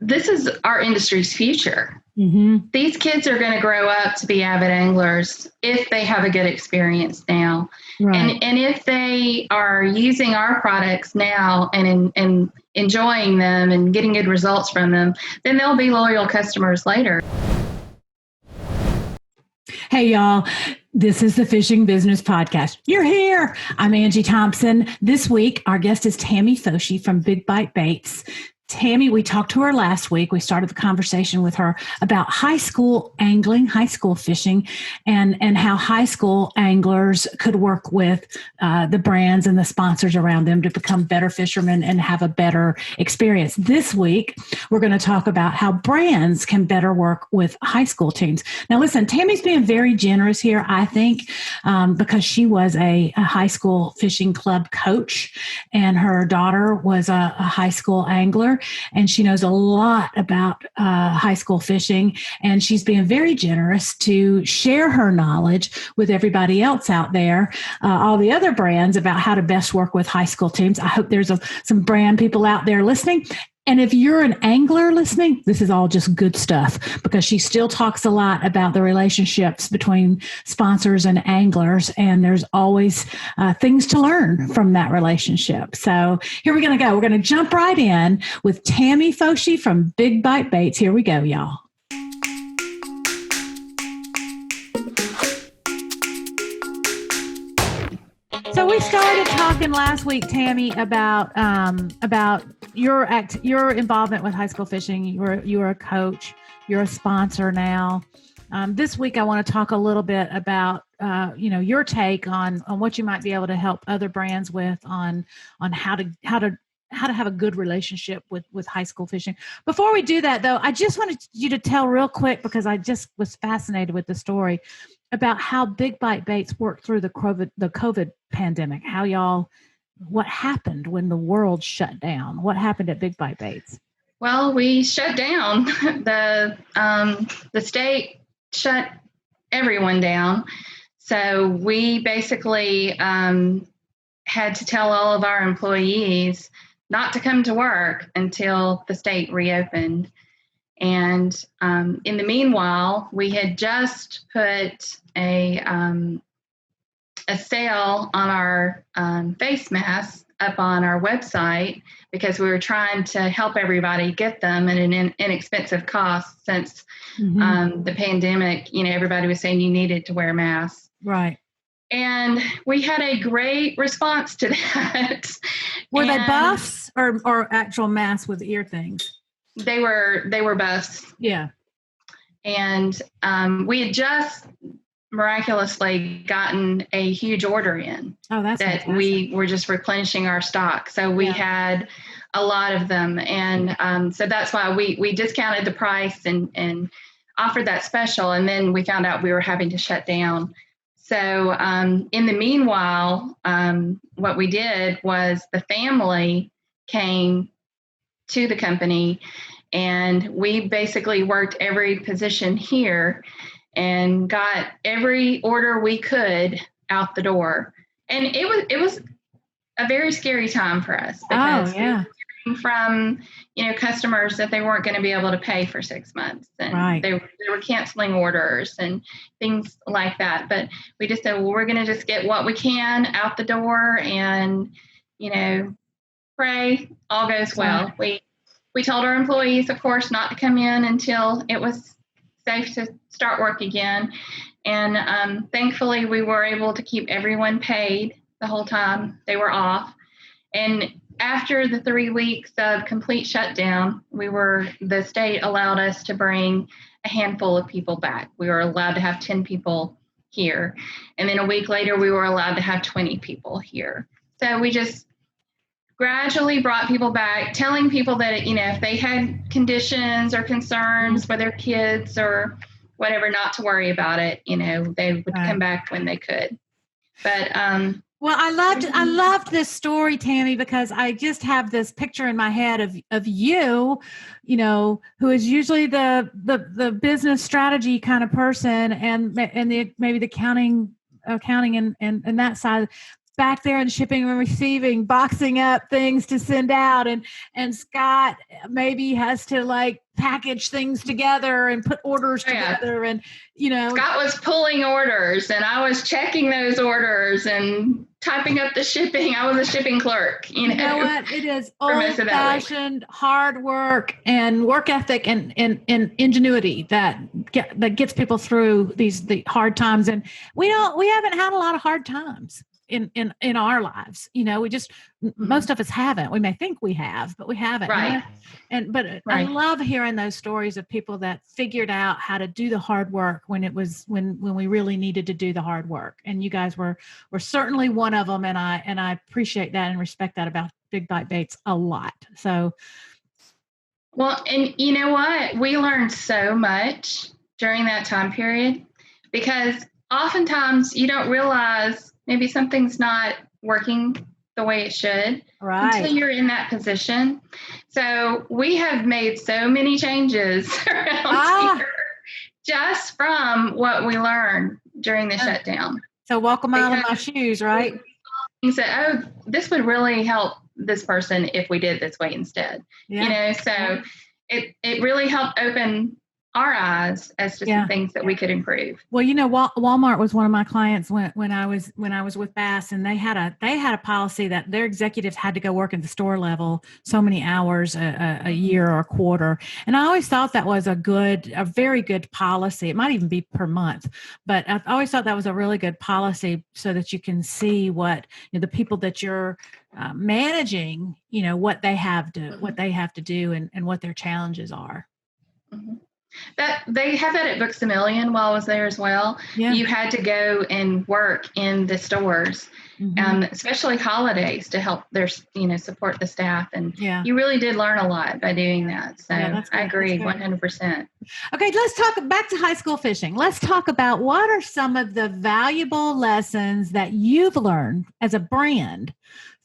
this is our industry's future. Mm-hmm. These kids are going to grow up to be avid anglers if they have a good experience now. Right. And if they are using our products now and enjoying them and getting good results from them, then they'll be loyal customers later. Hey, y'all. This is the Fishing Business Podcast. You're here. I'm Angie Thompson. This week, our guest is Tammy Foshee from Big Bite Baits. Tammy, we talked to her last week. We started the conversation with her about high school angling, high school fishing, and how high school anglers could work with the brands and the sponsors around them to become better fishermen and have a better experience. This week, we're going to talk about how brands can better work with high school teams. Now, listen, Tammy's being very generous here, I think, because she was a high school fishing club coach, and her daughter was a high school angler. And she knows a lot about high school fishing, and she's being very generous to share her knowledge with everybody else out there, all the other brands, about how to best work with high school teams. I hope there's some brand people out there listening. And if you're an angler listening, this is all just good stuff, because she still talks a lot about the relationships between sponsors and anglers. And there's always things to learn from that relationship. So here we're going to go. We're going to jump right in with Tammy Foshee from Big Bite Baits. Here we go, y'all. So we started talking last week, Tammy, about your involvement with high school fishing. You're a coach. You're a sponsor now. This week, I want to talk a little bit about your take on what you might be able to help other brands with on how to have a good relationship with high school fishing. Before we do that, though, I just wanted you to tell real quick, because I just was fascinated with the story about how Big Bite Baits worked through the COVID pandemic. What happened when the world shut down? What happened at Big Bite Baits? Well, we shut down. The state shut everyone down. So we basically had to tell all of our employees not to come to work until the state reopened. And in the meanwhile, we had just put a sale on our face masks up on our website, because we were trying to help everybody get them at an inexpensive cost, since the pandemic, everybody was saying you needed to wear masks. Right. And we had a great response to that. Were they buffs or actual masks with ear things? They were buffs. Yeah. And we had just miraculously gotten a huge order in. Oh, that's that fantastic. We were just replenishing our stock. So we had a lot of them. And so that's why we discounted the price and offered that special. And then we found out we were having to shut down. So in the meanwhile, what we did was the family came to the company, and we basically worked every position here and got every order we could out the door. And it was a very scary time for us, because we were hearing from customers that they weren't going to be able to pay for 6 months, and they were canceling orders and things like that. But we just said, well, we're going to just get what we can out the door, and pray all goes well. We told our employees, of course, not to come in until it was safe to start work again. And thankfully, we were able to keep everyone paid the whole time they were off. And after the 3 weeks of complete shutdown, the state allowed us to bring a handful of people back. We were allowed to have 10 people here. And then a week later, we were allowed to have 20 people here. So we just gradually brought people back, telling people that, if they had conditions or concerns with their kids or whatever, not to worry about it. They would come back when they could. But well, I loved this story, Tammy, because I just have this picture in my head of you, who is usually the business strategy kind of person, and maybe the accounting and that side. back there and shipping and receiving, boxing up things to send out, and Scott maybe has to like package things together and put orders together, and Scott was pulling orders and I was checking those orders and typing up the shipping. I was a shipping clerk. You know what? It is old-fashioned hard work and work ethic and ingenuity that gets people through the hard times. And we haven't had a lot of hard times in our lives. We just, most of us haven't. We may think we have, but we haven't. Right. But I love hearing those stories of people that figured out how to do the hard work when we really needed to do the hard work. And you guys were certainly one of them. And I appreciate that and respect that about Big Bite Baits a lot. So. Well, and you know what? We learned so much during that time period, because oftentimes you don't realize maybe something's not working the way it should until you're in that position. So we have made so many changes around here just from what we learned during the shutdown. So welcome out of my shoes, right? You said, this would really help this person if we did it this way instead. Yeah. So it really helped open our eyes as to some things that we could improve. Well, Walmart was one of my clients when I was with Bass, and they had a policy that their executives had to go work at the store level so many hours a year or a quarter. And I always thought that was a very good policy. It might even be per month, but I always thought that was a really good policy so that you can see what the people that you're managing, what they have to do and what their challenges are. Mm-hmm. That they have that at Books A Million while I was there as well. Yeah. You had to go and work in the stores, especially holidays, to help support the staff. And you really did learn a lot by doing that. So I agree 100%. Okay, let's talk back to high school fishing. Let's talk about what are some of the valuable lessons that you've learned as a brand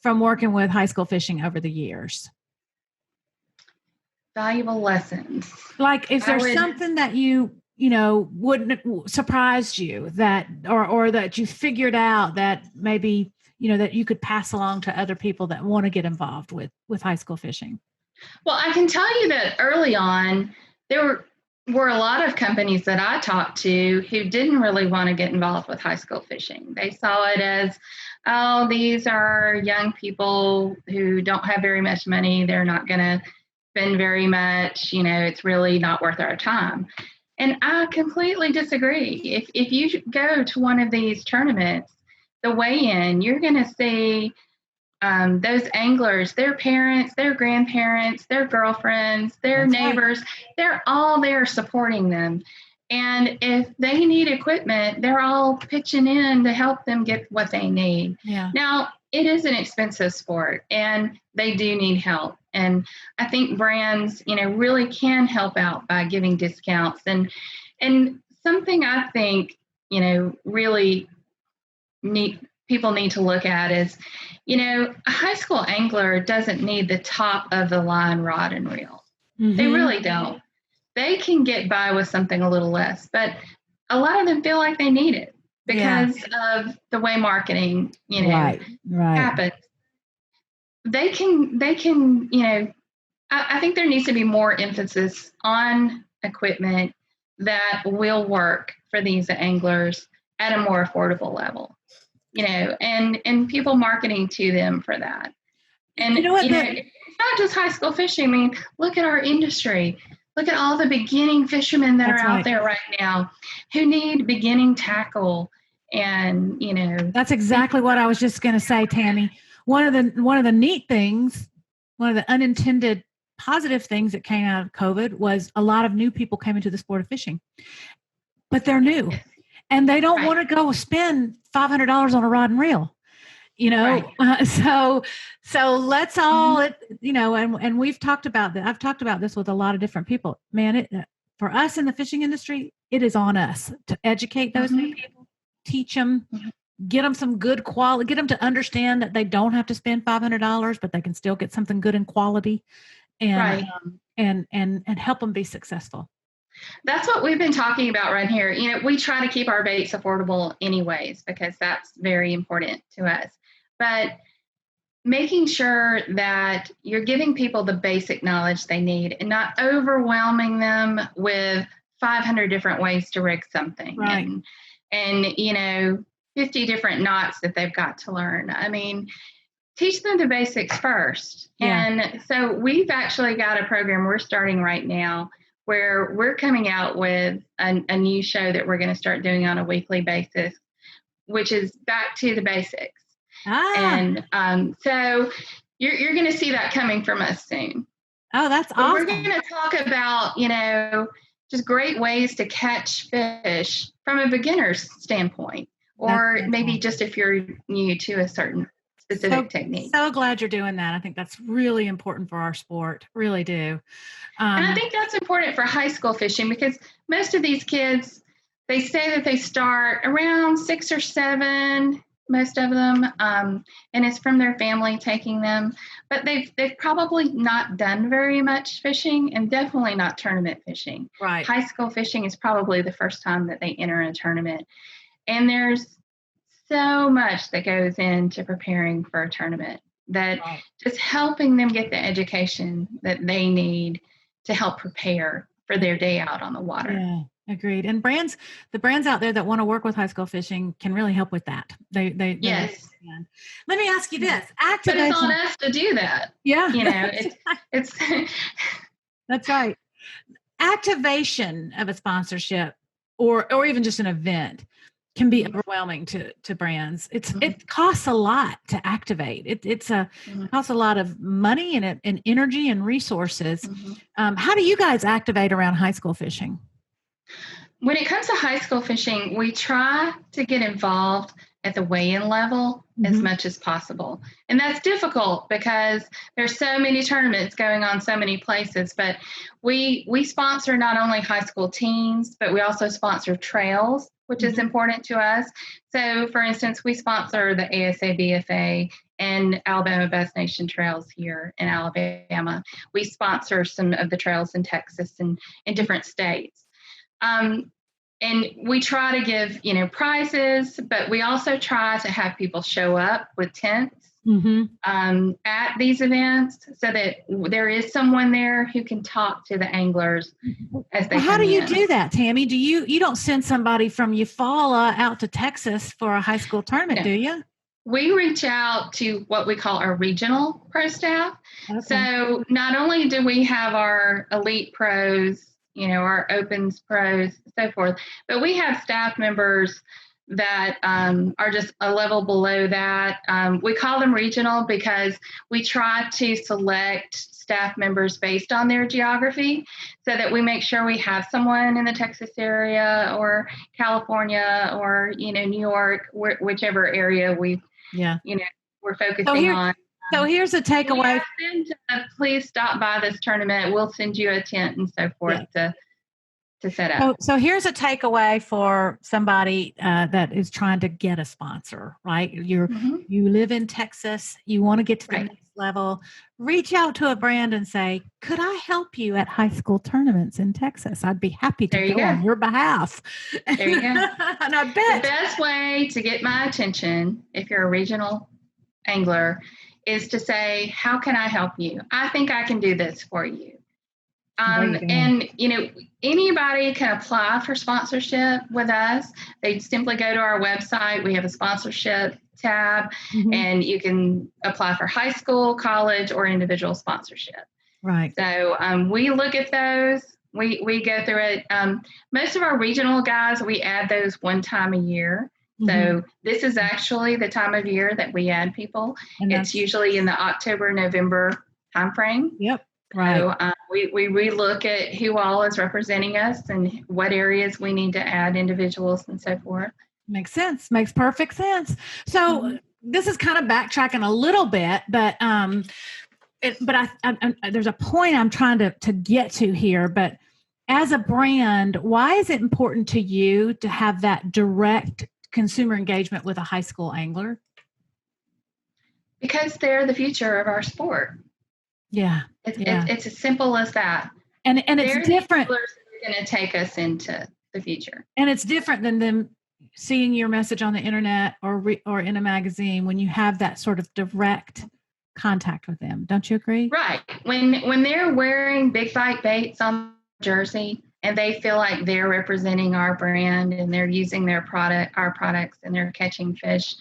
from working with high school fishing over the years. Valuable lessons. Like, is there something that wouldn't surprised you that, or that you figured out that maybe, that you could pass along to other people that want to get involved with high school fishing? Well, I can tell you that early on, there were a lot of companies that I talked to who didn't really want to get involved with high school fishing. They saw it as, these are young people who don't have very much money. They're not going to spend very much, it's really not worth our time. And I completely disagree. If you go to one of these tournaments, the weigh-in, you're going to see those anglers, their parents, their grandparents, their girlfriends, their neighbors, they're all there supporting them. And if they need equipment, they're all pitching in to help them get what they need. Yeah. Now, it is an expensive sport and they do need help. And I think brands, really can help out by giving discounts. And something I think, really people need to look at is, a high school angler doesn't need the top of the line rod and reel. Mm-hmm. They really don't. They can get by with something a little less, but a lot of them feel like they need it because of the way marketing, happens. They can, I think there needs to be more emphasis on equipment that will work for these anglers at a more affordable level, and people marketing to them for that. And, it's not just high school fishing. I mean, look at our industry. Look at all the beginning fishermen that are out there right now who need beginning tackle. And, That's exactly what I was just going to say, Tammy. One of the neat things, one of the unintended positive things that came out of COVID was a lot of new people came into the sport of fishing, but they're new and they don't want to go spend $500 on a rod and reel. So let's all, and we've talked about that. I've talked about this with a lot of different people, man. For us in the fishing industry, it is on us to educate those new people, teach them, get them some good quality, get them to understand that they don't have to spend $500, but they can still get something good in quality and help them be successful. That's what we've been talking about right here. We try to keep our baits affordable anyways, because that's very important to us. but making sure that you're giving people the basic knowledge they need and not overwhelming them with 500 different ways to rig something, right. and 50 different knots that they've got to learn. I mean, teach them the basics first. Yeah. And so we've actually got a program we're starting right now where we're coming out with a new show that we're going to start doing on a weekly basis, which is back to the basics. And so you're going to see that coming from us soon. Oh, that's but awesome. We're going to talk about, just great ways to catch fish from a beginner's standpoint, or maybe just if you're new to a certain specific technique. So glad you're doing that. I think that's really important for our sport. Really do. And I think that's important for high school fishing because most of these kids, they say that they start around 6 or 7, most of them, and it's from their family taking them. But they've probably not done very much fishing, and definitely not tournament fishing. Right. High school fishing is probably the first time that they enter a tournament. And there's so much that goes into preparing for a tournament that just helping them get the education that they need to help prepare for their day out on the water. Yeah, agreed. And the brands out there that want to work with high school fishing can really help with that. They yes. Let me ask you this: activation. But it's on us to do that. Yeah, it's that's right. Activation of a sponsorship or even just an event can be overwhelming to brands. It costs a lot to activate. It costs a lot of money and energy and resources. How do you guys activate around high school fishing? When it comes to high school fishing, we try to get involved at the weigh-in level as much as possible. And that's difficult because there's so many tournaments going on so many places. But we sponsor not only high school teams, but we also sponsor trails, which is important to us. So, for instance, we sponsor the ASA BFA and Alabama Bass Nation Trails here in Alabama. We sponsor some of the trails in Texas and in different states. And we try to give, prizes, but we also try to have people show up with tents at these events so that there is someone there who can talk to the anglers as they come in. How do you do that, Tammy? You don't send somebody from Eufaula out to Texas for a high school tournament, do you? We reach out to what we call our regional pro staff. Okay. So not only do we have our elite pros, our opens pros, so forth, but we have staff members that are just a level below that. We call them regional because we try to select staff members based on their geography so that we make sure we have someone in the Texas area or California or, New York, whichever area we're focusing on. So here's a takeaway. Please stop by this tournament. We'll send you a tent and so forth to set up. So here's a takeaway for somebody that is trying to get a sponsor, right? You live in Texas. You want to get to the next level. Reach out to a brand and say, could I help you at high school tournaments in Texas? I'd be happy to go on your behalf. There you go. And I bet the best way to get my attention, if you're a regional angler, is to say, how can I help you? I think I can do this for you. And, anybody can apply for sponsorship with us. They simply go to our website. We have a sponsorship tab, and you can apply for high school, college, or individual sponsorship. Right. So we look at those. We go through it. Most of our regional guys, we add those one time a year. So this is actually the time of year that we add people. And it's usually in the October, November timeframe. Yep. Right. So we relook at who all is representing us and what areas we need to add individuals and so forth. Makes sense. Makes perfect sense. So this is kind of backtracking a little bit, but there's a point I'm trying to get to here. But as a brand, why is it important to you to have that direct consumer engagement with a high school angler? Because they're the future of our sport. Yeah. It's as simple as that. And it's different. They're going to take us into the future. And it's different than them seeing your message on the internet or in a magazine when you have that sort of direct contact with them. Don't you agree? Right. When they're wearing Big Bite Baits on jersey and they feel like they're representing our brand and they're using our products and they're catching fish,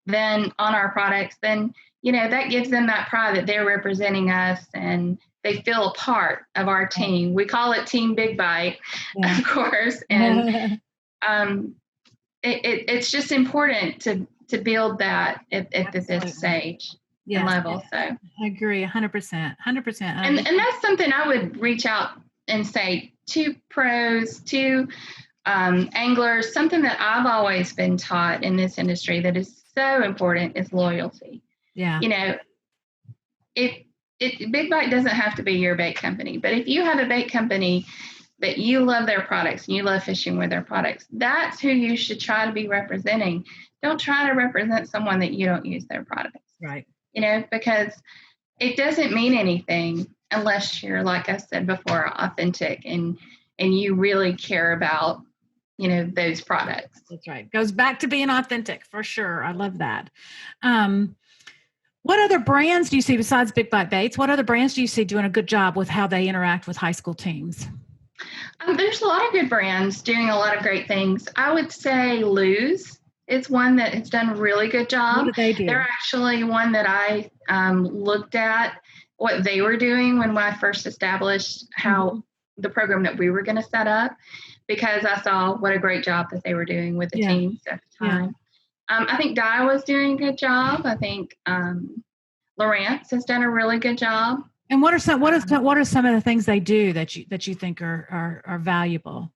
then on our products, then that gives them that pride that they're representing us and they feel a part of our team. We call it Team Big Bite, of course, and it's just important to build that at this stage. Yes. Level. So I agree 100%. And that's something I would reach out and say to pros, to anglers, something that I've always been taught in this industry that is so important is loyalty. Yeah. Big Bite doesn't have to be your bait company, but if you have a bait company that you love their products and you love fishing with their products, that's who you should try to be representing. Don't try to represent someone that you don't use their products. Right. Because it doesn't mean anything unless you're, like I said before, authentic and you really care about, those products. That's right. Goes back to being authentic for sure. I love that. What other brands do you see besides Big Bite Baits? What other brands do you see doing a good job with how they interact with high school teams? There's a lot of good brands doing a lot of great things. I would say Lose. It's one that has done a really good job. What do they do? They're actually one that I looked at what they were doing when I first established how the program that we were going to set up, because I saw what a great job that they were doing with the teams at the time. I think Daiwa's doing a good job. I think Lowrance has done a really good job. And what are some of the things they do that you think are valuable?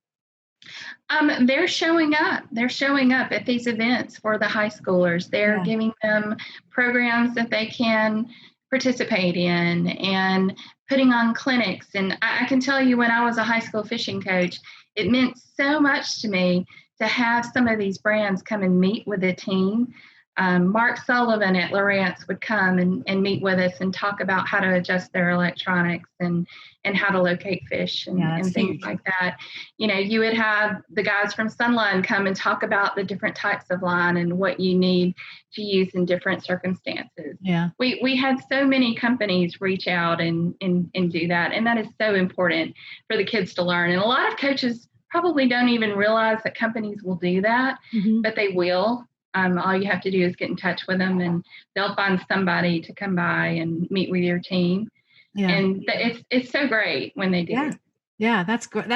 They're showing up. They're showing up at these events for the high schoolers. They're giving them programs that they can participate in and putting on clinics. And I can tell you, when I was a high school fishing coach, it meant so much to me to have some of these brands come and meet with the team. Mark Sullivan at Lowrance would come and meet with us and talk about how to adjust their electronics and how to locate fish and things like that. You would have the guys from Sunline come and talk about the different types of line and what you need to use in different circumstances. Yeah. We had so many companies reach out and do that. And that is so important for the kids to learn. And a lot of coaches probably don't even realize that companies will do that, but they will. All you have to do is get in touch with them and they'll find somebody to come by and meet with your team. Yeah. And it's so great when they do. Yeah, that's good.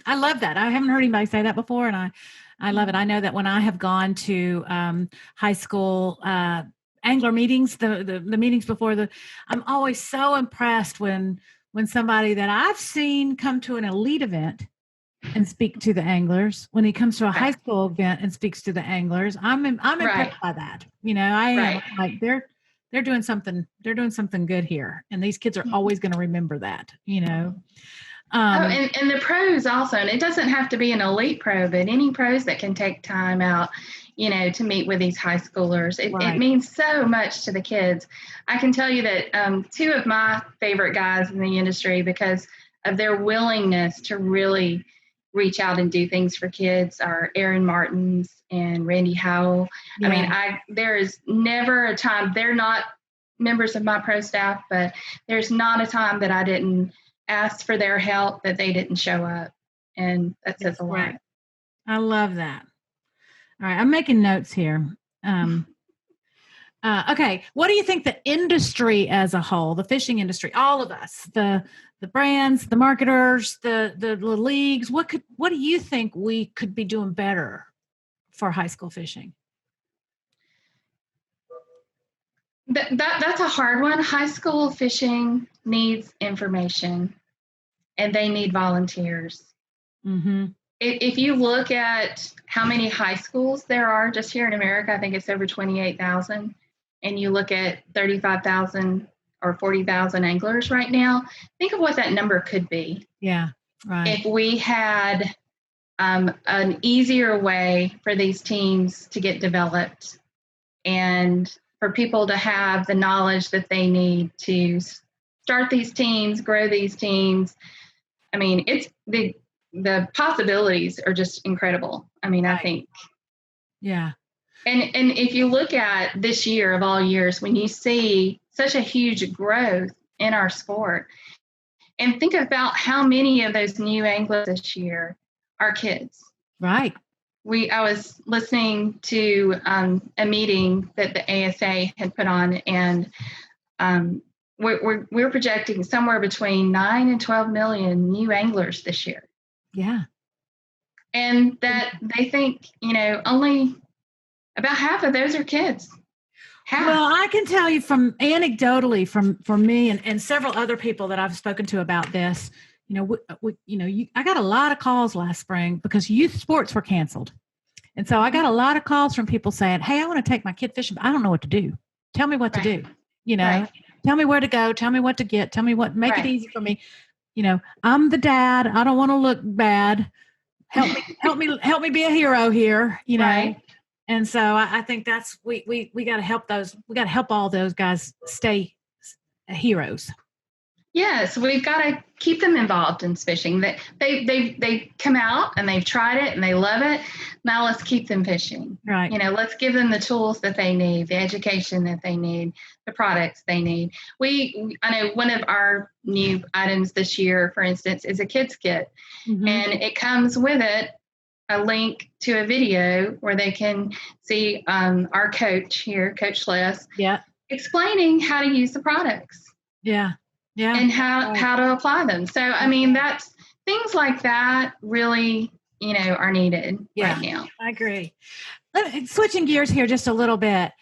I love that. I haven't heard anybody say that before, and I love it. I know that when I have gone to high school angler meetings, the meetings before I'm always so impressed when somebody that I've seen come to an elite event and speak to the anglers. When he comes to a high school event and speaks to the anglers, I'm impressed by that. I am like they're doing something good here, and these kids are always going to remember that. And the pros also, and it doesn't have to be an elite pro, but any pros that can take time out, to meet with these high schoolers, it means so much to the kids. I can tell you that two of my favorite guys in the industry, because of their willingness to really reach out and do things for kids, are Aaron Martins and Randy Howell. Yeah. I mean, there is never a time, they're not members of my pro staff, but there's not a time that I didn't ask for their help that they didn't show up. And that says a lot. I love that. All right. I'm making notes here. Okay. What do you think the industry as a whole, the fishing industry, all of us, the brands, the marketers, the leagues, what do you think we could be doing better for high school fishing? That's a hard one. High school fishing needs information, and they need volunteers. Mm-hmm. If you look at how many high schools there are just here in America, I think it's over 28,000, and you look at 35,000 or 40,000 anglers right now, think of what that number could be. Yeah, right. If we had an easier way for these teams to get developed and for people to have the knowledge that they need to start these teams, grow these teams. I mean, it's the possibilities are just incredible. I mean, right. I think Yeah. And if you look at this year of all years, when you see such a huge growth in our sport, and think about how many of those new anglers this year are kids. Right. I was listening to a meeting that the ASA had put on, and we're projecting somewhere between 9 and 12 million new anglers this year. Yeah. And that they think, only about half of those are kids. Half. Well, I can tell you from anecdotally from me and several other people that I've spoken to about this, I got a lot of calls last spring because youth sports were canceled. And so I got a lot of calls from people saying, hey, I want to take my kid fishing, but I don't know what to do. Tell me what to do. Tell me where to go. Tell me what to get. Tell me make it easy for me. I'm the dad. I don't want to look bad. Help me be a hero here, Right. And so I think that's, we got to help all those guys stay heroes. Yes, we've got to keep them involved in fishing. They come out and they've tried it and they love it. Now let's keep them fishing. Right. Let's give them the tools that they need, the education that they need, the products they need. I know one of our new items this year, for instance, is a kids kit, and it comes with it a link to a video where they can see our coach here, Coach Les, explaining how to use the products. Yeah. Yeah. And how to apply them. So, I mean, that's things like that really, are needed right now. I agree. Switching gears here just a little bit.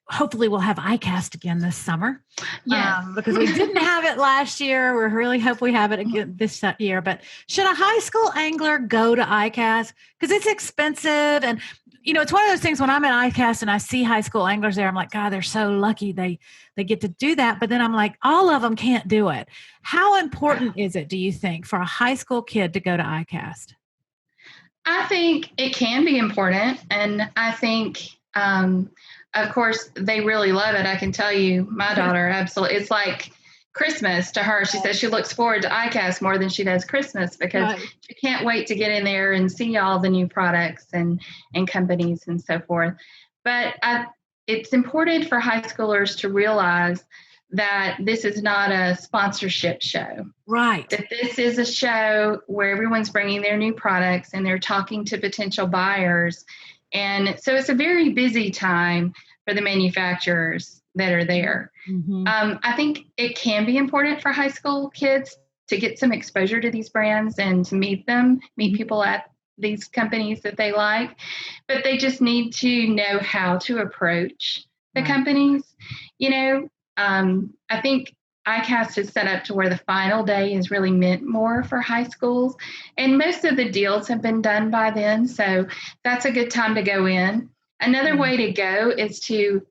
Hopefully we'll have ICAST again this summer. Yeah. Because we didn't have it last year. We really hope we have it again this year. But should a high school angler go to ICAST? Because it's expensive. And, it's one of those things when I'm at ICAST and I see high school anglers there, I'm like, God, they're so lucky they get to do that. But then I'm like, all of them can't do it. How important is it, do you think, for a high school kid to go to ICAST? I think it can be important. And I think, of course, they really love it. I can tell you, my daughter, absolutely. It's like Christmas to her. She says she looks forward to ICAST more than she does Christmas because she can't wait to get in there and see all the new products and companies and so forth. But it's important for high schoolers to realize that this is not a sponsorship show. Right. That this is a show where everyone's bringing their new products and they're talking to potential buyers. And so it's a very busy time for the manufacturers that are there. I think it can be important for high school kids to get some exposure to these brands and to meet people at these companies that they like, but they just need to know how to approach the companies. I think ICAST is set up to where the final day is really meant more for high schools, and most of the deals have been done by then, so that's a good time to go in. Another way to go is to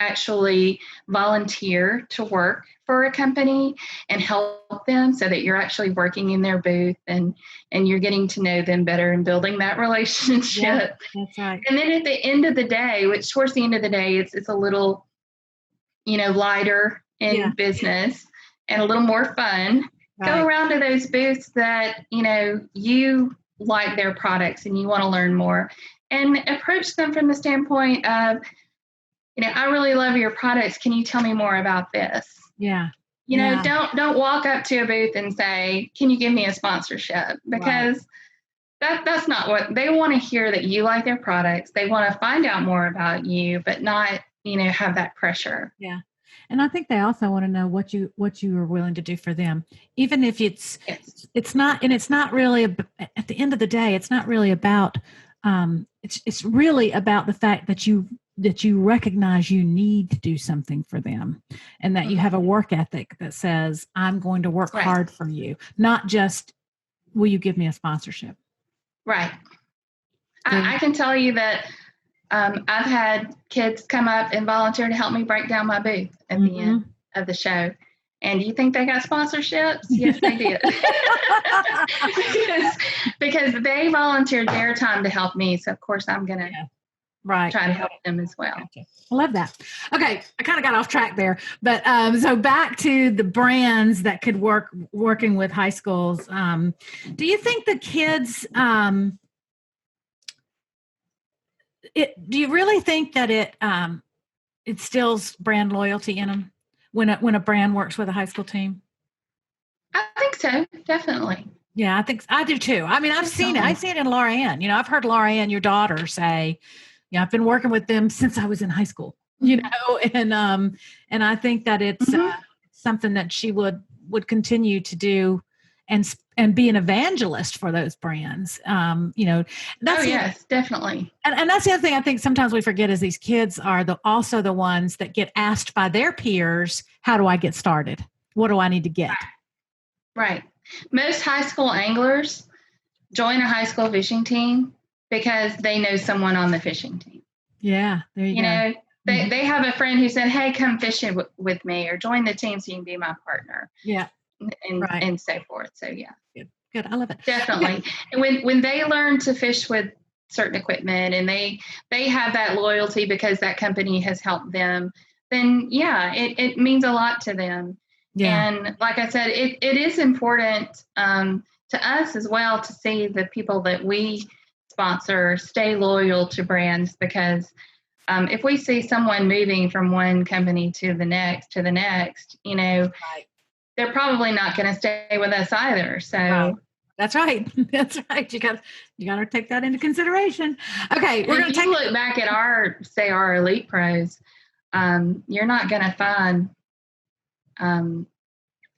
actually volunteer to work for a company and help them so that you're actually working in their booth and you're getting to know them better and building that relationship. Yeah, that's right. And then at the end of the day, which towards the end of the day, it's a little, lighter in business and a little more fun. Go around to those booths that, you like their products and you want to learn more, and approach them from the standpoint of, I really love your products. Can you tell me more about this? Yeah. Don't walk up to a booth and say, can you give me a sponsorship? Because that's not what they want to hear, that you like their products. They want to find out more about you, but not, have that pressure. Yeah. And I think they also want to know what you are willing to do for them, even if it's not, and it's not really, at the end of the day, it's not really about, it's really about the fact that you recognize you need to do something for them, and that you have a work ethic that says, I'm going to work hard for you, not just, will you give me a sponsorship? Right. I can tell you that I've had kids come up and volunteer to help me break down my booth at the end of the show. And do you think they got sponsorships? Yes, they did. because they volunteered their time to help me. So, of course, I'm going to try to help them as well. Gotcha. I love that. Okay, I kind of got off track there. But so back to the brands that could working with high schools. Do you think the kids Do you really think that it instills brand loyalty in them when a brand works with a high school team? I think so, definitely. Yeah, I think I do too. I mean, I've seen it. I've seen it in Laura Ann. I've heard Laura Ann, your daughter, say, I've been working with them since I was in high school. And I think that it's something that she would continue to do, and be an evangelist for those brands. That's yes, definitely. And that's the other thing I think sometimes we forget is these kids are also the ones that get asked by their peers, how do I get started? What do I need to get? Right. Most high school anglers join a high school fishing team because they know someone on the fishing team. Yeah, there you go. They have a friend who said, hey, come fishing with me, or join the team so you can be my partner. Yeah. And so forth. So, yeah. Good. I love it. Definitely. Okay. And when they learn to fish with certain equipment and they have that loyalty because that company has helped them, then, yeah, it means a lot to them. Yeah. And like I said, it is important to us as well to see the people that we sponsor stay loyal to brands, because if we see someone moving from one company to the next, right, they're probably not going to stay with us either. So wow. That's right. That's right. You got to take that into consideration. Okay, we're going to look back at our elite pros. You're not going to find a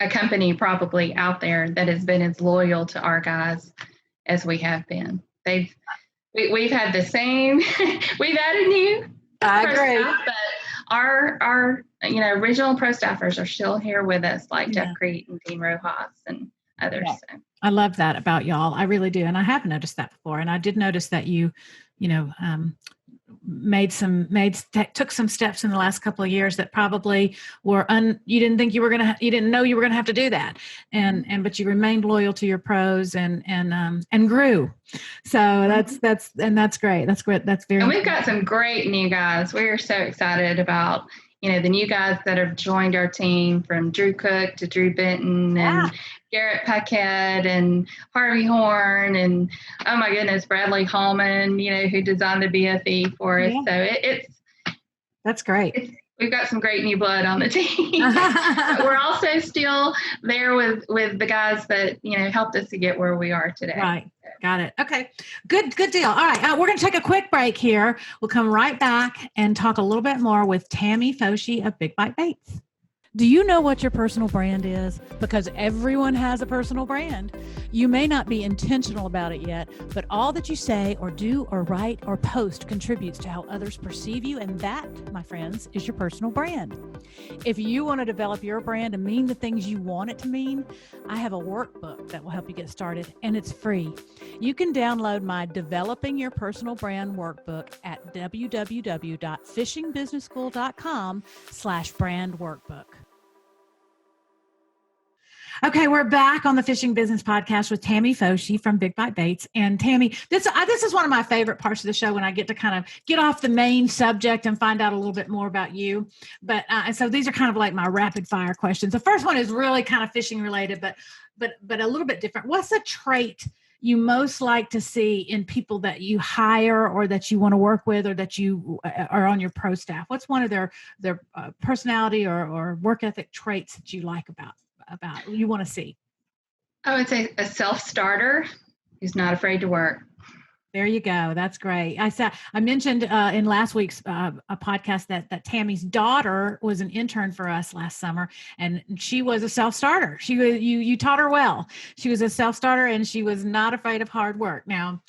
company probably out there that has been as loyal to our guys as we have been. We've had the same. We've added new. I agree. Staff, but our original pro staffers are still here with us, like Jeff Crete and Dean Rojas and others. Yeah. So. I love that about y'all. I really do, and I have noticed that before. And I did notice that you took some steps in the last couple of years that probably were you didn't think you didn't know you were gonna have to do that, but you remained loyal to your pros and grew. So that's great. That's great. That's very. And we've got some great new guys. We are so excited about the new guys that have joined our team, from Drew Cook to Drew Benton and Garrett Paquette and Harvey Horn and, oh my goodness, Bradley Hallman, who designed the BFE for us. So that's great. We've got some great new blood on the team. We're also still there with the guys that, helped us to get where we are today. Right. Got it. Okay. Good deal. All right. We're going to take a quick break here. We'll come right back and talk a little bit more with Tammy Foshee of Big Bite Baits. Do you know what your personal brand is? Because everyone has a personal brand. You may not be intentional about it yet, but all that you say or do or write or post contributes to how others perceive you. And that, my friends, is your personal brand. If you want to develop your brand and mean the things you want it to mean, I have a workbook that will help you get started, and it's free. You can download my Developing Your Personal Brand workbook at www.fishingbusinessschool.com/brand workbook. Okay, we're back on the Fishing Business Podcast with Tammy Foshee from Big Bite Baits. And Tammy, this is one of my favorite parts of the show, when I get to kind of get off the main subject and find out a little bit more about you. But so these are kind of like my rapid fire questions. The first one is really kind of fishing related, but a little bit different. What's a trait you most like to see in people that you hire or that you want to work with or that you are on your pro staff? What's one of their personality or work ethic traits that you like about you want to see? I would say a self-starter who's not afraid to work. There you go. That's great. I mentioned in last week's a podcast that Tammy's daughter was an intern for us last summer, and she was a self-starter. You taught her well. She was a self-starter, and she was not afraid of hard work. Now,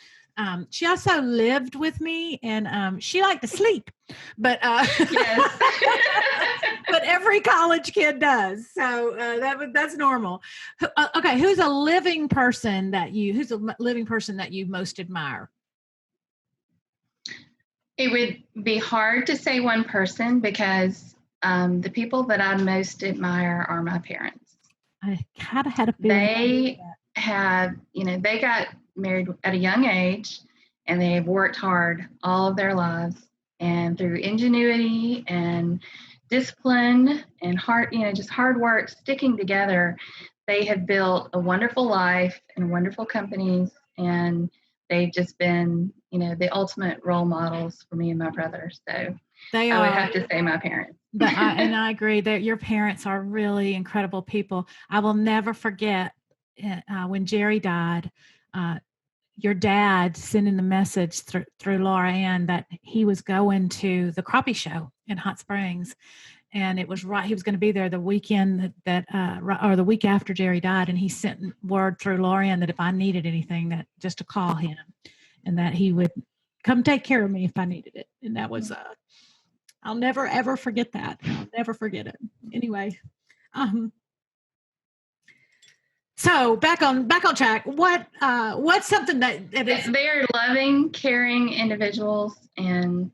she also lived with me, and she liked to sleep, but yes. But every college kid does. So that's normal. Okay, who's a living person that you most admire? It would be hard to say one person, because the people that I most admire are my parents. I kind of had a feeling they got married at a young age, and they've worked hard all of their lives, and through ingenuity and discipline and just hard work, sticking together, they have built a wonderful life and wonderful companies, and they've just been, the ultimate role models for me and my brother. So They I would are. have to say my parents. And I agree that your parents are really incredible people. I will never forget when Jerry died, your dad sending the message through Laura Ann that he was going to the crappie show in Hot Springs. And it was right. He was going to be there the weekend or the week after Jerry died. And he sent word through Laura Ann that if I needed anything, that just to call him and that he would come take care of me if I needed it. And that was, I'll never, ever forget that. I'll never forget it. Anyway. So back on track. What's something that is? They are loving, caring individuals, and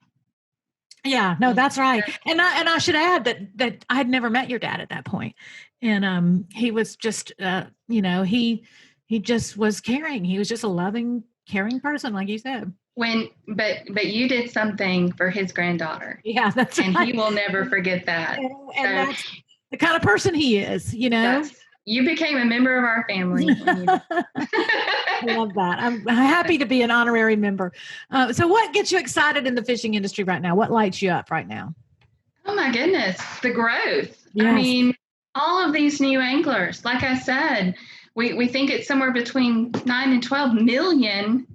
yeah, no, that's right. And I should add that I had never met your dad at that point, and he was just he just was caring. He was just a loving, caring person, like you said. But you did something for his granddaughter. Yeah, that's and right. He will never forget that. And that's the kind of person he is, You became a member of our family. I love that. I'm happy to be an honorary member. So what gets you excited in the fishing industry right now? What lights you up right now? Oh my goodness, the growth. Yes. I mean, all of these new anglers, like I said, we think it's somewhere between 9 and 12 million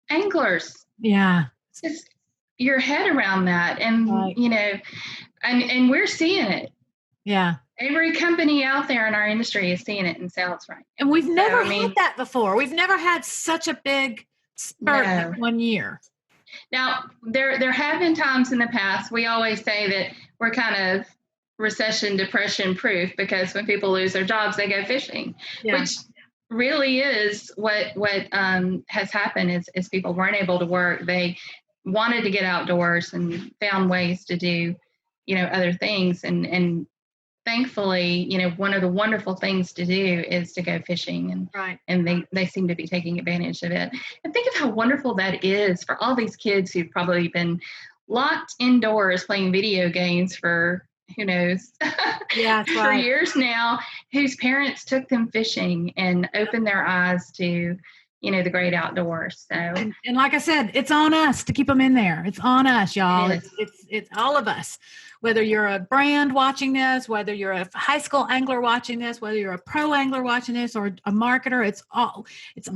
anglers. Yeah. Just your head around that. And, right. And we're seeing it. Yeah. Every company out there in our industry is seeing it in sales right now. And we've never had that before. We've never had such a big spurt in 1 year. Now, there have been times in the past, we always say that we're kind of recession, depression proof, because when people lose their jobs, they go fishing, which really is what has happened is people weren't able to work. They wanted to get outdoors and found ways to do, other things. And thankfully, one of the wonderful things to do is to go fishing, and they seem to be taking advantage of it. And think of how wonderful that is for all these kids who've probably been locked indoors playing video games for who knows for years now, whose parents took them fishing and opened their eyes to the great outdoors. So and like I said, it's on us to keep them in there. It's on us, y'all. It's all of us. Whether you're a brand watching this, whether you're a high school angler watching this, whether you're a pro angler watching this, or a marketer, it's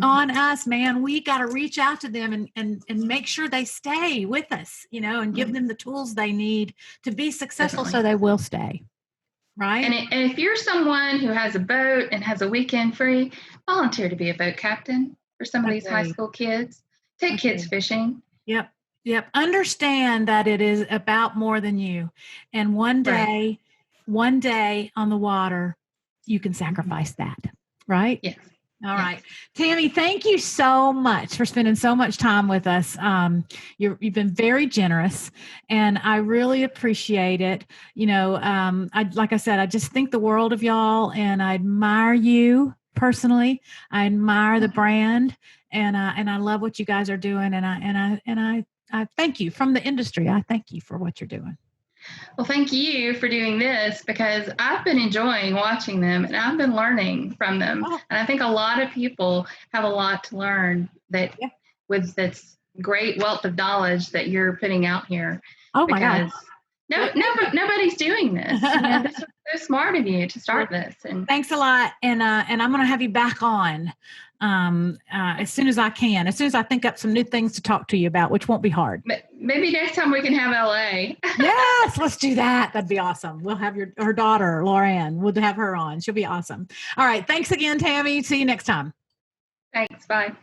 on us, man. We got to reach out to them and make sure they stay with us, and give them the tools they need to be successful. Definitely. So they will stay. Right. And if you're someone who has a boat and has a weekend free, volunteer to be a boat captain for some of these high school kids. Take kids fishing. Yep. Understand that it is about more than you. And one day on the water, you can sacrifice that. Right? Yes. All right. Tammy, thank you so much for spending so much time with us. You've been very generous, and I really appreciate it. Like I said, I just think the world of y'all, and I admire you personally. I admire the brand, and I love what you guys are doing. And I thank you from the industry. I thank you for what you're doing. Well, thank you for doing this, because I've been enjoying watching them and I've been learning from them. And I think a lot of people have a lot to learn with this great wealth of knowledge that you're putting out here. Oh my God. Nobody's doing this. This is so smart of you to start this. And thanks a lot. And I'm going to have you back on as soon as I can, as soon as I think up some new things to talk to you about, which won't be hard. Maybe next time we can have LA. Yes, let's do that. That'd be awesome. We'll have her daughter, Laura Ann. We'll have her on. She'll be awesome. All right. Thanks again, Tammy. See you next time. Thanks. Bye.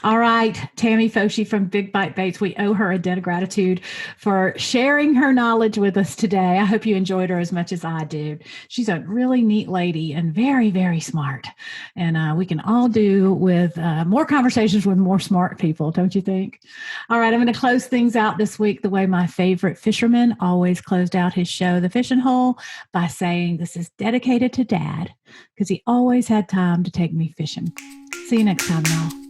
All right, Tammy Foshee from Big Bite Baits. We owe her a debt of gratitude for sharing her knowledge with us today. I hope you enjoyed her as much as I did. She's a really neat lady and very, very smart. And we can all do with more conversations with more smart people, don't you think? All right, I'm going to close things out this week the way my favorite fisherman always closed out his show, The Fishing Hole, by saying, "This is dedicated to Dad, because he always had time to take me fishing." See you next time, y'all.